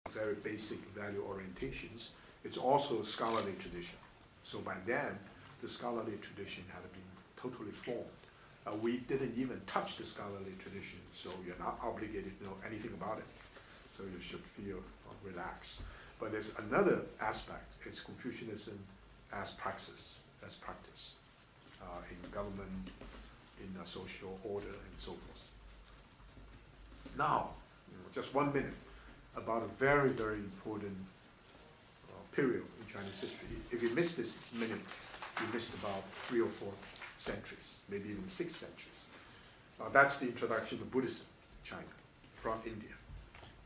very basic value orientations. It's also a scholarly tradition. So by then, the scholarly tradition had been totally formed. We didn't even touch the scholarly tradition, so you're not obligated to know anything about it. So you should feel relaxed. But there's another aspect, it's Confucianism as practice, in government, in social order, and so forth. Now, just 1 minute about a very, very important period in Chinese history. If you miss this minute, you missed about 3 or 4 centuries, maybe even 6 centuries. That's the introduction of Buddhism in China from India.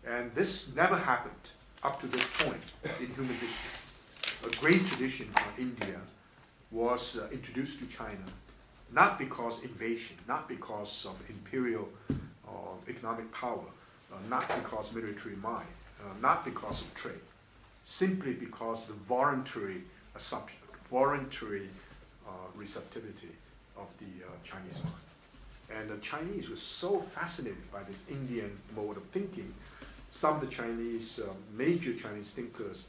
And this never happened up to this point in human history. A great tradition from India was introduced to China, not because invasion, not because of imperial economic power, not because military might, not because of trade, simply because the voluntary assumption, voluntary receptivity of the Chinese mind. And the Chinese were so fascinated by this Indian mode of thinking. Some of the Chinese, major Chinese thinkers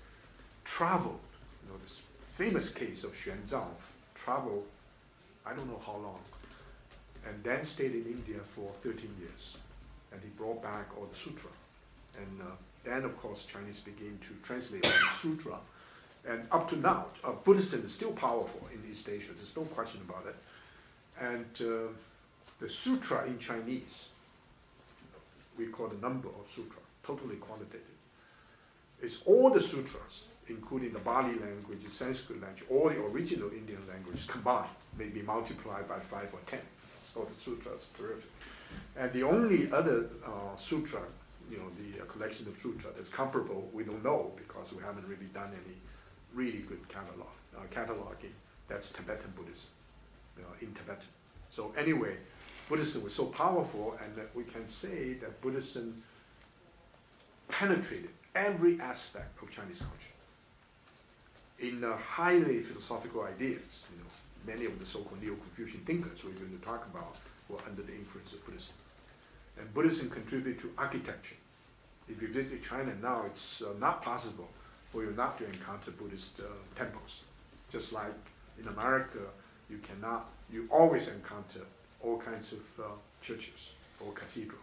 traveled, this famous case of Zhang traveled, I don't know how long, and then stayed in India for 13 years. And he brought back all the sutra. And then, of course, Chinese began to translate all the sutra. And up to now, Buddhism is still powerful in East Asia. There's no question about it. And the sutra in Chinese, we call the number of sutra, totally quantitative. It's all the sutras, including the Bali language, the Sanskrit language, all the original Indian languages combined, maybe multiplied by 5 or 10. So the sutra is terrific. And the only other sutra, the collection of sutra that's comparable, we don't know because we haven't really done any really good cataloging. That's Tibetan Buddhism, in Tibetan. So anyway, Buddhism was so powerful, and that we can say that Buddhism penetrated every aspect of Chinese culture. In highly philosophical ideas, many of the so-called Neo-Confucian thinkers we're going to talk about were under the influence of Buddhism. And Buddhism contributed to architecture. If you visit China now, it's not possible for you not to encounter Buddhist temples. Just like in America, you always encounter all kinds of churches or cathedrals.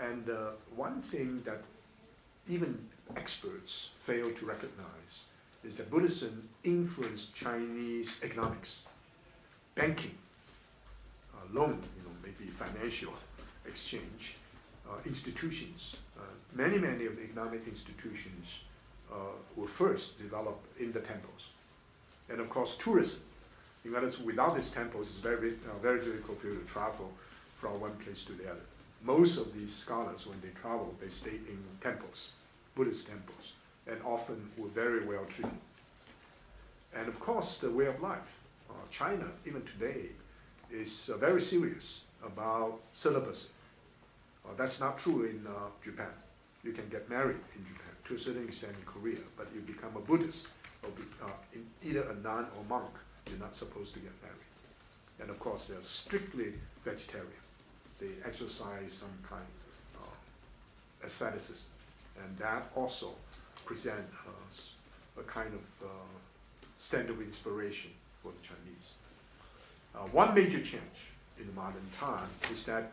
And one thing that even experts fail to recognize is that Buddhism influenced Chinese economics, banking, loan, maybe financial exchange, institutions. Many of the economic institutions were first developed in the temples. And of course, tourism. In other words, without these temples, it's very difficult for you to travel from one place to the other. Most of these scholars, when they travel, they stay in temples, Buddhist temples, and often were very well treated. And of course, the way of life. China, even today, is very serious about celibacy. That's not true in Japan. You can get married in Japan, to a certain extent in Korea, but you become a Buddhist, or either a nun or monk, you're not supposed to get married. And of course, they're strictly vegetarian. They exercise some kind of asceticism, and that also presents a kind of stand of inspiration for the Chinese. One major change in the modern time is that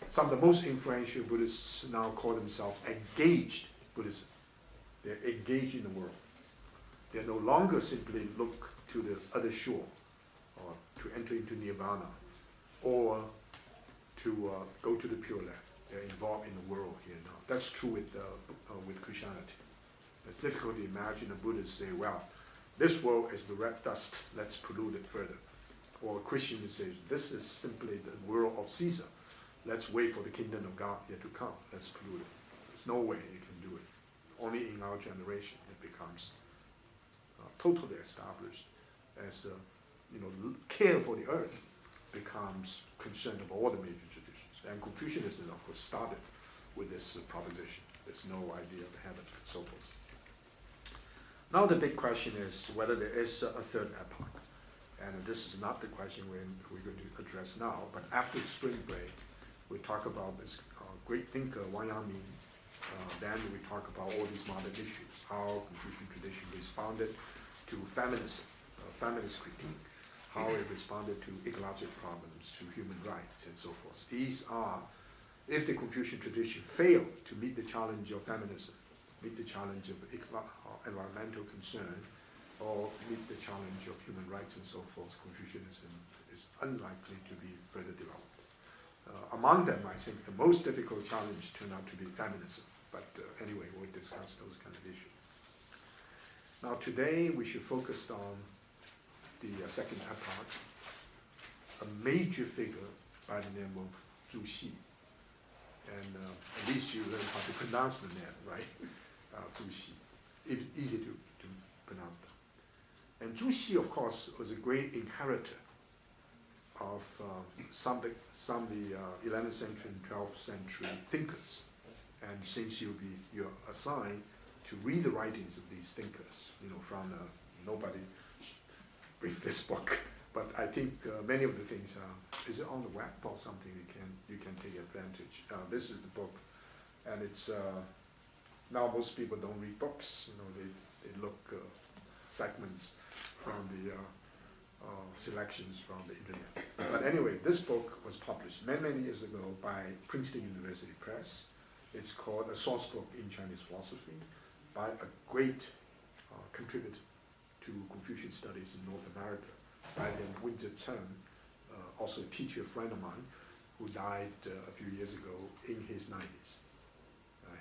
some of the most influential Buddhists now call themselves engaged Buddhism. They're engaged in the world. They no longer simply look to the other shore, or to enter into nirvana, or to go to the Pure Land. They're involved in the world here now. That's true with Christianity. It's difficult to imagine a Buddhist say, well, this world is the red dust, let's pollute it further. Or a Christian would say, this is simply the world of Caesar, let's wait for the kingdom of God yet to come, let's pollute it. There's no way you can do it. Only in our generation it becomes totally established as care for the earth becomes concern of all the major traditions. And Confucianism, of course, started with this proposition. There's no idea of heaven and so forth. Now the big question is whether there is a third epoch. And this is not the question we're going to address now, but after spring break, we talk about this great thinker, Wei-ming, Then we talk about all these modern issues, how Confucian tradition responded to feminism, feminist critique, how it responded to ecological problems, to human rights, and so forth. These are, if the Confucian tradition failed to meet the challenge of feminism, meet the challenge of environmental concern, or meet the challenge of human rights and so forth, Confucianism is unlikely to be further developed. Among them, I think the most difficult challenge turned out to be feminism, but anyway, we'll discuss those kind of issues. Now today, we should focus on the second epoch, a major figure by the name of Zhou, and at least you learn how to pronounce the name, right? Zhou, easy to pronounce that. And Zhou, of course, was a great inheritor of some of the 11th century and 12th century thinkers. And since you're assigned to read the writings of these thinkers, from nobody read this book, but I think many of the things is it on the web or something you can take advantage. This is the book, and it's now most people don't read books. They look segments from the selections from the internet. But anyway, this book was published many years ago by Princeton University Press. It's called A Sourcebook in Chinese Philosophy by a great contributor to Confucian studies in North America, by the Wing-tsit, also a teacher friend of mine, who died a few years ago in his 90s.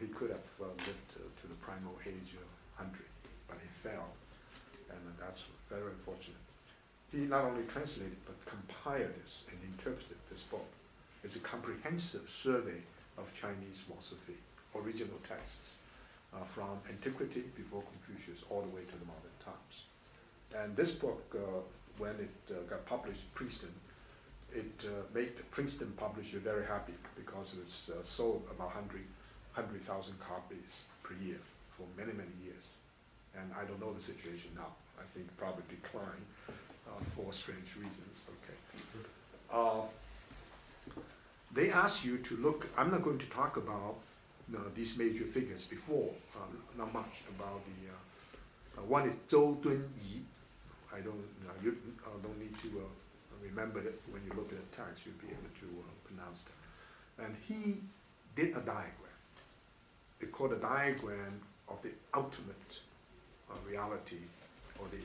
He could have lived to the primal age of 100, but he failed, and that's very unfortunate. He not only translated, but compiled this and interpreted this book. It's a comprehensive survey of Chinese philosophy, original texts, from antiquity before Confucius all the way to the modern times. And this book, when it got published at Princeton, it made the Princeton publisher very happy because it was sold about 100,000 copies per year for many years. And I don't know the situation now. I think probably declined for strange reasons. Okay. They ask you to look. I'm not going to talk about these major figures before. Not much about the one is Zhou Dunyi. I don't. You don't need to remember it when you look at the text. You'll be able to pronounce that. And he did a diagram. It's called a diagram of the ultimate reality, or the